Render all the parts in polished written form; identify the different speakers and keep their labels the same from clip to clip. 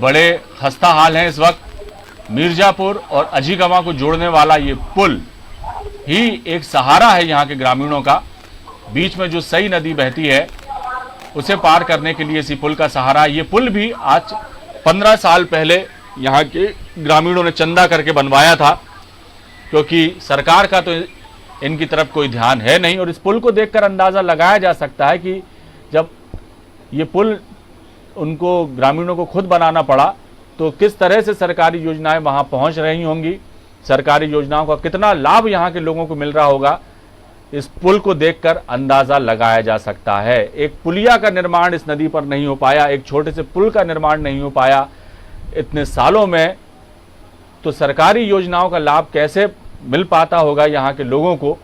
Speaker 1: बड़े खस्ता हाल हैं इस वक्त। मिर्जापुर और अजीगमा को जोड़ने वाला ये पुल ही एक सहारा है यहाँ के ग्रामीणों का। बीच में जो सई नदी बहती है उसे पार करने के लिए इसी पुल का सहारा। ये पुल भी आज 15 साल पहले यहाँ के ग्रामीणों ने चंदा करके बनवाया था, क्योंकि सरकार का तो इनकी तरफ कोई ध्यान है नहीं। और इस पुल को देखकर अंदाज़ा लगाया जा सकता है कि जब ये पुल उनको ग्रामीणों को खुद बनाना पड़ा तो किस तरह से सरकारी योजनाएं वहाँ पहुँच रही होंगी, सरकारी योजनाओं का कितना लाभ यहाँ के लोगों को मिल रहा होगा, इस पुल को देखकर अंदाज़ा लगाया जा सकता है। एक पुलिया का निर्माण इस नदी पर नहीं हो पाया, एक छोटे से पुल का निर्माण नहीं हो पाया इतने सालों में, तो सरकारी योजनाओं का लाभ कैसे मिल पाता होगा यहाँ के लोगों को,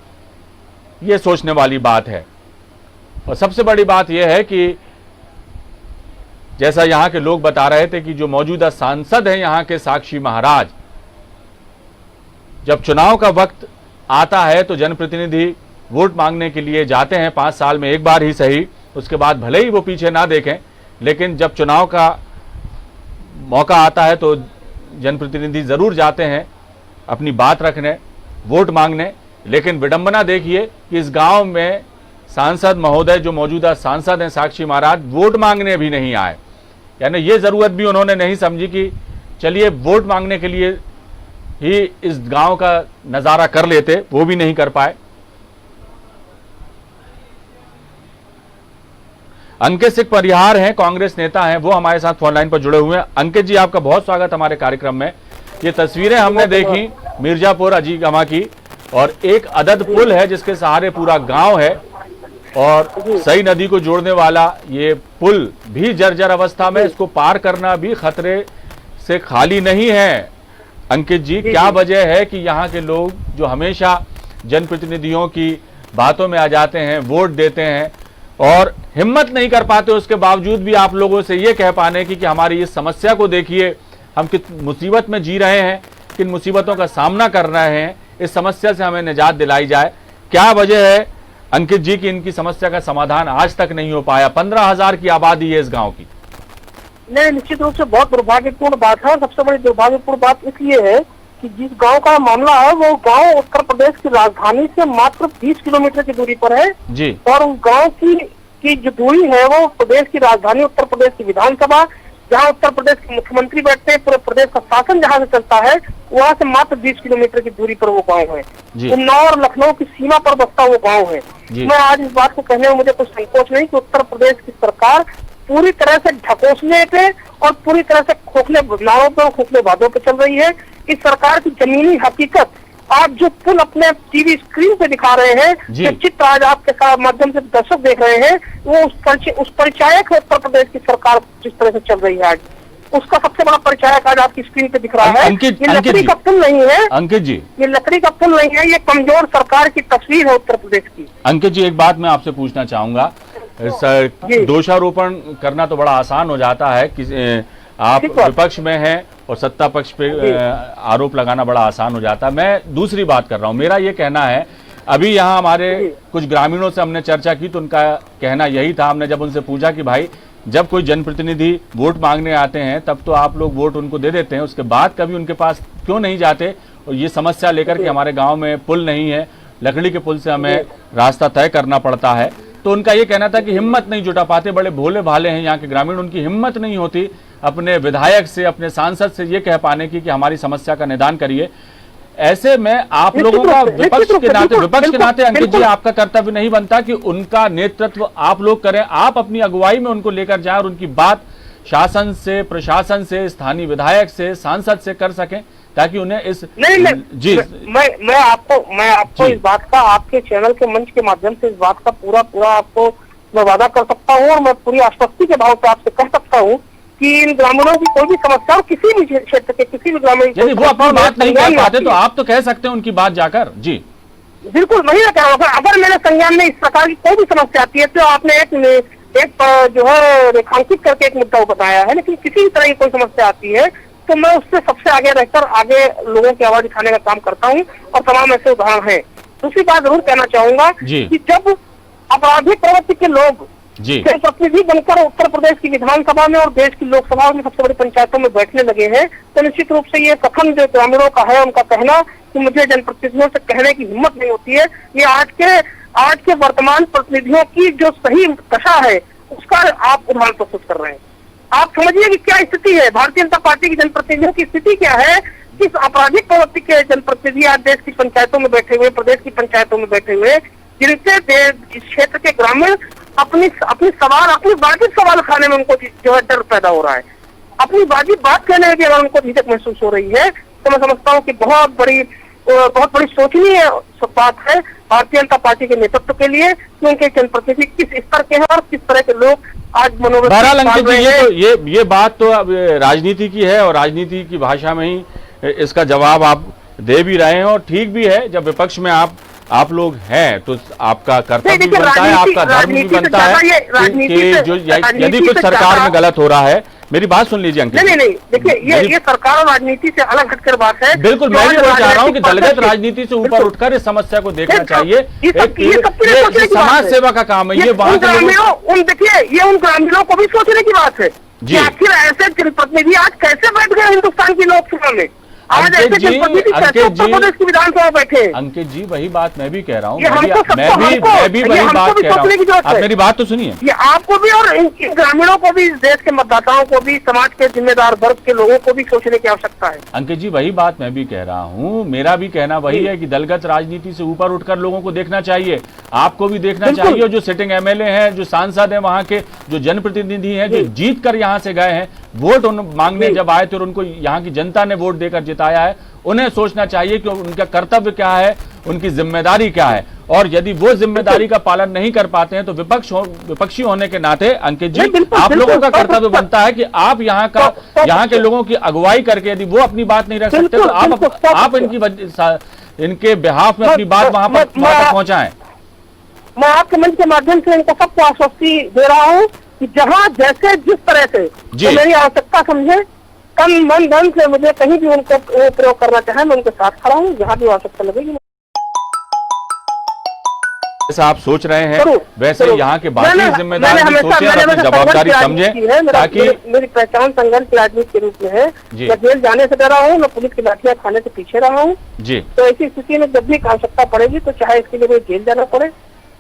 Speaker 1: ये सोचने वाली बात है। और सबसे बड़ी बात यह है कि जैसा यहाँ के लोग बता रहे थे कि जो मौजूदा सांसद हैं यहाँ के साक्षी महाराज, जब चुनाव का वक्त आता है तो जनप्रतिनिधि वोट मांगने के लिए जाते हैं, 5 साल में एक बार ही सही, उसके बाद भले ही वो पीछे ना देखें, लेकिन जब चुनाव का मौका आता है तो जनप्रतिनिधि जरूर जाते हैं अपनी बात रखने, वोट मांगने। लेकिन विडंबना देखिए कि इस गांव में सांसद महोदय, जो मौजूदा सांसद हैं साक्षी महाराज, वोट मांगने भी नहीं आए। यानी ये जरूरत भी उन्होंने नहीं समझी कि चलिए वोट मांगने के लिए ही इस गांव का नजारा कर लेते, वो भी नहीं कर पाए। अंकित सिंह परिहार हैं, कांग्रेस नेता हैं, वो हमारे साथ फोन लाइन पर जुड़े हुए हैं। अंकित जी, आपका बहुत स्वागत हमारे कार्यक्रम में। ये तस्वीरें हमने देखी मिर्जापुर अजीगमा की, और एक अदद पुल है जिसके सहारे पूरा गांव है, और सई नदी को जोड़ने वाला ये पुल भी जर्जर अवस्था में, इसको पार करना भी खतरे से खाली नहीं है। अंकित जी, क्या वजह है कि यहाँ के लोग जो हमेशा जनप्रतिनिधियों की बातों में आ जाते हैं, वोट देते हैं, और हिम्मत नहीं कर पाते उसके बावजूद भी आप लोगों से ये कह पाने की कि हमारी इस समस्या को देखिए, हम किस मुसीबत में जी रहे हैं, किन मुसीबतों का सामना कर रहे हैं, इस समस्या से हमें निजात दिलाई जाए। क्या वजह है अंकित जी कि इनकी समस्या का समाधान आज तक नहीं हो पाया? 15,000 की आबादी है इस गांव की।
Speaker 2: नहीं, निश्चित रूप से बहुत दुर्भाग्यपूर्ण बात है। सबसे बड़ी दुर्भाग्यपूर्ण बात इसलिए है कि जिस गांव का मामला है वो गांव उत्तर प्रदेश की राजधानी से मात्र 20 किलोमीटर की दूरी पर है
Speaker 1: जी।
Speaker 2: और उस गांव की जो दूरी है वो प्रदेश की राजधानी उत्तर प्रदेश की विधानसभा, जहां उत्तर प्रदेश के मुख्यमंत्री बैठते हैं, पूरे प्रदेश का शासन जहां से चलता है, वहां से मात्र 20 किलोमीटर की दूरी पर वो गाँव है। उन्नाव और लखनऊ की सीमा पर बसता वो गाँव है। मैं आज इस बात को कहने में मुझे कुछ संकोच नहीं कि उत्तर प्रदेश की सरकार पूरी तरह से ढकोसले पे और पूरी तरह से खोखले बदलावों पे और खोखले वादों पे चल रही है। इस सरकार की जमीनी हकीकत आज जो पुल अपने टीवी स्क्रीन पे दिखा रहे हैं, जो चित्र आज आपके साथ माध्यम से दर्शक देख रहे हैं, वो उस परिचायक उत्तर प्रदेश की सरकार जिस तरह से चल रही है आज, उसका सबसे बड़ा परिचायक आज आपकी स्क्रीन पे दिख रहा है। ये लकड़ी का पुल नहीं है
Speaker 1: अंकित जी,
Speaker 2: ये लकड़ी का पुल नहीं है, ये कमजोर सरकार की तस्वीर है उत्तर प्रदेश की।
Speaker 1: अंकित जी, एक बात मैं आपसे पूछना चाहूंगा, दोषारोपण करना तो बड़ा आसान हो जाता है कि आप विपक्ष में हैं और सत्ता पक्ष पे आरोप लगाना बड़ा आसान हो जाता है। मैं दूसरी बात कर रहा हूं। मेरा ये कहना है, अभी यहाँ हमारे कुछ ग्रामीणों से हमने चर्चा की तो उनका कहना यही था, हमने जब उनसे पूछा कि भाई जब कोई जनप्रतिनिधि वोट मांगने आते हैं तब तो आप लोग वोट उनको दे देते हैं, उसके बाद कभी उनके पास क्यों नहीं जाते और ये समस्या लेकर के हमारे गाँव में पुल नहीं है, लकड़ी के पुल से हमें रास्ता तय करना पड़ता है। तो उनका ये कहना था कि हिम्मत नहीं जुटा पाते, बड़े भोले भाले हैं यहाँ के ग्रामीण, उनकी हिम्मत नहीं होती अपने विधायक से, अपने सांसद से ये कह पाने की कि हमारी समस्या का निदान करिए। ऐसे में आप लोगों का विपक्ष के नाते अंकित जी, आपका कर्तव्य नहीं बनता कि उनका नेतृत्व आप लोग करें, आप अपनी अगुवाई में उनको लेकर जाएं और उनकी बात शासन से, प्रशासन से, स्थानीय विधायक से, सांसद से कर सकें, ताकि उन्हें इस
Speaker 2: जी मैं आपको इस बात का, आपके चैनल के मंच के माध्यम से इस बात का पूरा आपको मैं वादा कर सकता हूँ और मैं पूरी आश्वस्ति के भाव से आपसे कह सकता हूँ कि इन ग्रामीणों की कोई भी समस्या हो, किसी भी क्षेत्र के किसी भी ग्रामीण,
Speaker 1: यदि वो अपनी बात नहीं कह पाते तो आप तो कह सकते हैं उनकी बात जाकर। जी
Speaker 2: बिल्कुल, वही ना कह रहा हूँ। अगर मेरे संज्ञान में इस प्रकार की कोई भी समस्या आती है तो आपने एक जो है रेखांकित करके एक मुद्दा बताया है, लेकिन किसी भी तरह की कोई समस्या आती है तो मैं उससे सबसे आगे रहकर आगे लोगों की आवाज उठाने का काम करता हूँ और तमाम ऐसे उदाहरण हैं। दूसरी बात जरूर कहना चाहूंगा कि जब आपराधिक प्रवृत्ति के लोग
Speaker 1: जी।
Speaker 2: जनप्रतिनिधि बनकर उत्तर प्रदेश की विधानसभा में और देश की लोकसभा में सबसे बड़ी पंचायतों में बैठने लगे हैं, तो निश्चित रूप से ये कथन जो ग्रामीणों का है, उनका कहना कि मुझे जनप्रतिनिधियों से कहने की हिम्मत नहीं होती है, ये आज के वर्तमान प्रतिनिधियों की जो सही दशा है उसका आप उदाहरण प्रस्तुत कर रहे हैं। आप समझिए कि क्या स्थिति है, भारतीय जनता पार्टी की जनप्रतिनिधियों की स्थिति क्या है। किस आपराधिक प्रवृत्ति के जनप्रतिनिधि आज देश की पंचायतों में बैठे हुए, प्रदेश की पंचायतों में बैठे हुए, जिनसे इस क्षेत्र के ग्रामीण अपनी वाजिब सवाल खाने में उनको जो है डर पैदा हो रहा है, अपनी वाजिब बात कहने में भी अगर उनको झिझक महसूस हो रही है, तो मैं समझता हूँ कि बहुत बड़ी सोचनीय बात है भारतीय जनता पार्टी के नेतृत्व के लिए कि उनके जनप्रतिनिधि किस स्तर के हैं और किस तरह के लोग आज मनोरंजन।
Speaker 1: बहरहाल अंकित जी, ये बात तो अब राजनीति की है और राजनीति की भाषा में ही इसका जवाब आप दे भी रहे हैं और ठीक भी है। जब विपक्ष में आप लोग हैं तो आपका कर्तव्य भी बनता है, आपका धर्म भी बनता है कि जो यदि कुछ सरकार में गलत हो रहा है। मेरी बात सुन लीजिए अंकित।
Speaker 2: नहीं, देखिए ये सरकार और राजनीति से अलग हटकर बात है।
Speaker 1: बिल्कुल, मैं भी चाह रहा हूँ कि दलगत राजनीति से ऊपर उठकर इस समस्या को देखना चाहिए। ये समाज सेवा का काम है, ये वहाँ
Speaker 2: देखिए ये उन ग्रामीणों को भी सोचने की बात है कि आखिर ऐसे जनप्रतिनिधि आज कैसे बैठ गए हिंदुस्तान की लोकसभा में, आज ऐसे जनप्रतिनिधि कैसे उत्तर प्रदेश की विधानसभा बैठे।
Speaker 1: अंकित जी वही बात मैं भी कह रहा हूँ, मैं भी वही बात कह रहा हूँ। आप मेरी बात तो सुनिए।
Speaker 2: ये आपको भी और इन ग्रामीणों को भी, देश के मतदाताओं को भी, समाज के जिम्मेदार वर्ग के लोगों को भी सोचने की आवश्यकता है।
Speaker 1: अंकित जी वही बात मैं भी कह रहा हूँ, मेरा भी कहना वही है कि दलगत राजनीति से ऊपर उठकर लोगों को देखना चाहिए, आपको भी देखना चाहिए। और जो सिटिंग एमएलए हैं, जो सांसद हैं, वहाँ के जो जनप्रतिनिधि हैं, जो जीत कर यहाँ से गए हैं, वोट मांगने जब आए थे और उनको यहाँ की जनता ने वोट देकर जिताया है, उन्हें सोचना चाहिए कि उनका कर्तव्य क्या है, उनकी जिम्मेदारी क्या है। और यदि वो जिम्मेदारी का पालन नहीं कर पाते हैं तो विपक्षी होने के नाते अंकित जी आप लोगों का कर्तव्य बनता है कि आप यहाँ के लोगों की अगुवाई करके यदि वो अपनी बात नहीं रख सकते तो आप इनके बिहाफ में अपनी बात वहां पर पहुंचाएं।
Speaker 2: मैं आपके मंच के माध्यम से इनको सबको आश्वस्ति दे रहा हूँ कि जहाँ जैसे जिस तरह से तो मेरी आवश्यकता समझे, तन मन धन से मुझे कहीं भी उनको प्रयोग करना चाहे, मैं उनके साथ खड़ा हूँ, जहाँ भी आवश्यकता लगेगी।
Speaker 1: जैसा आप सोच रहे हैं वैसे यहाँ के बाकी जिम्मेदार भी सोचें और अपनी जवाबदारी समझें, ताकि
Speaker 2: मेरी पहचान संघर्ष की राजनीति के रूप में है। मैं जेल जाने से डरा हूँ, मैं पुलिस की लाठियां खाने से पीछे रहा हूँ जी। तो ऐसी स्थिति में जब भी आवश्यकता पड़ेगी तो चाहे इसके लिए जेल जाना पड़े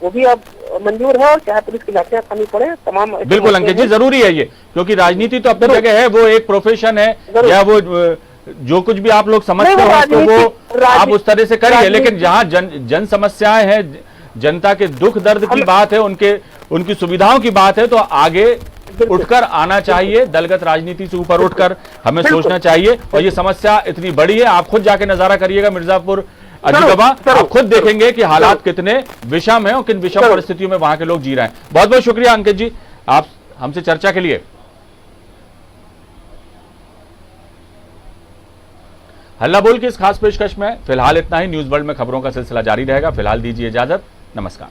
Speaker 2: वो भी अब मंजूर है, और चाहे पुलिस की लाठियां खानी पड़े, तमाम।
Speaker 1: बिल्कुल अंकित जी, जरूरी है ये, क्योंकि राजनीति तो अपनी जगह है, वो एक प्रोफेशन है, या वो जो कुछ भी आप लोग समझते हो तो वो आप उस तरह से करिए। लेकिन जहाँ जन समस्याएं हैं, जनता के दुख दर्द की बात है, उनकी सुविधाओं की बात है, तो आगे उठकर आना चाहिए। दलगत राजनीति से ऊपर उठकर हमें सोचना चाहिए। और ये समस्या इतनी बड़ी है, आप खुद जाके नजारा करिएगा मिर्जापुर अजीगवा, आप खुद देखेंगे कि हालात कितने विषम हैं और किन विषम परिस्थितियों में वहां के लोग जी रहे हैं। बहुत बहुत शुक्रिया अंकित जी आप हमसे चर्चा के लिए। हल्ला बोल की इस खास पेशकश में फिलहाल इतना ही। न्यूज वर्ल्ड में खबरों का सिलसिला जारी रहेगा। फिलहाल दीजिए इजाजत, नमस्कार।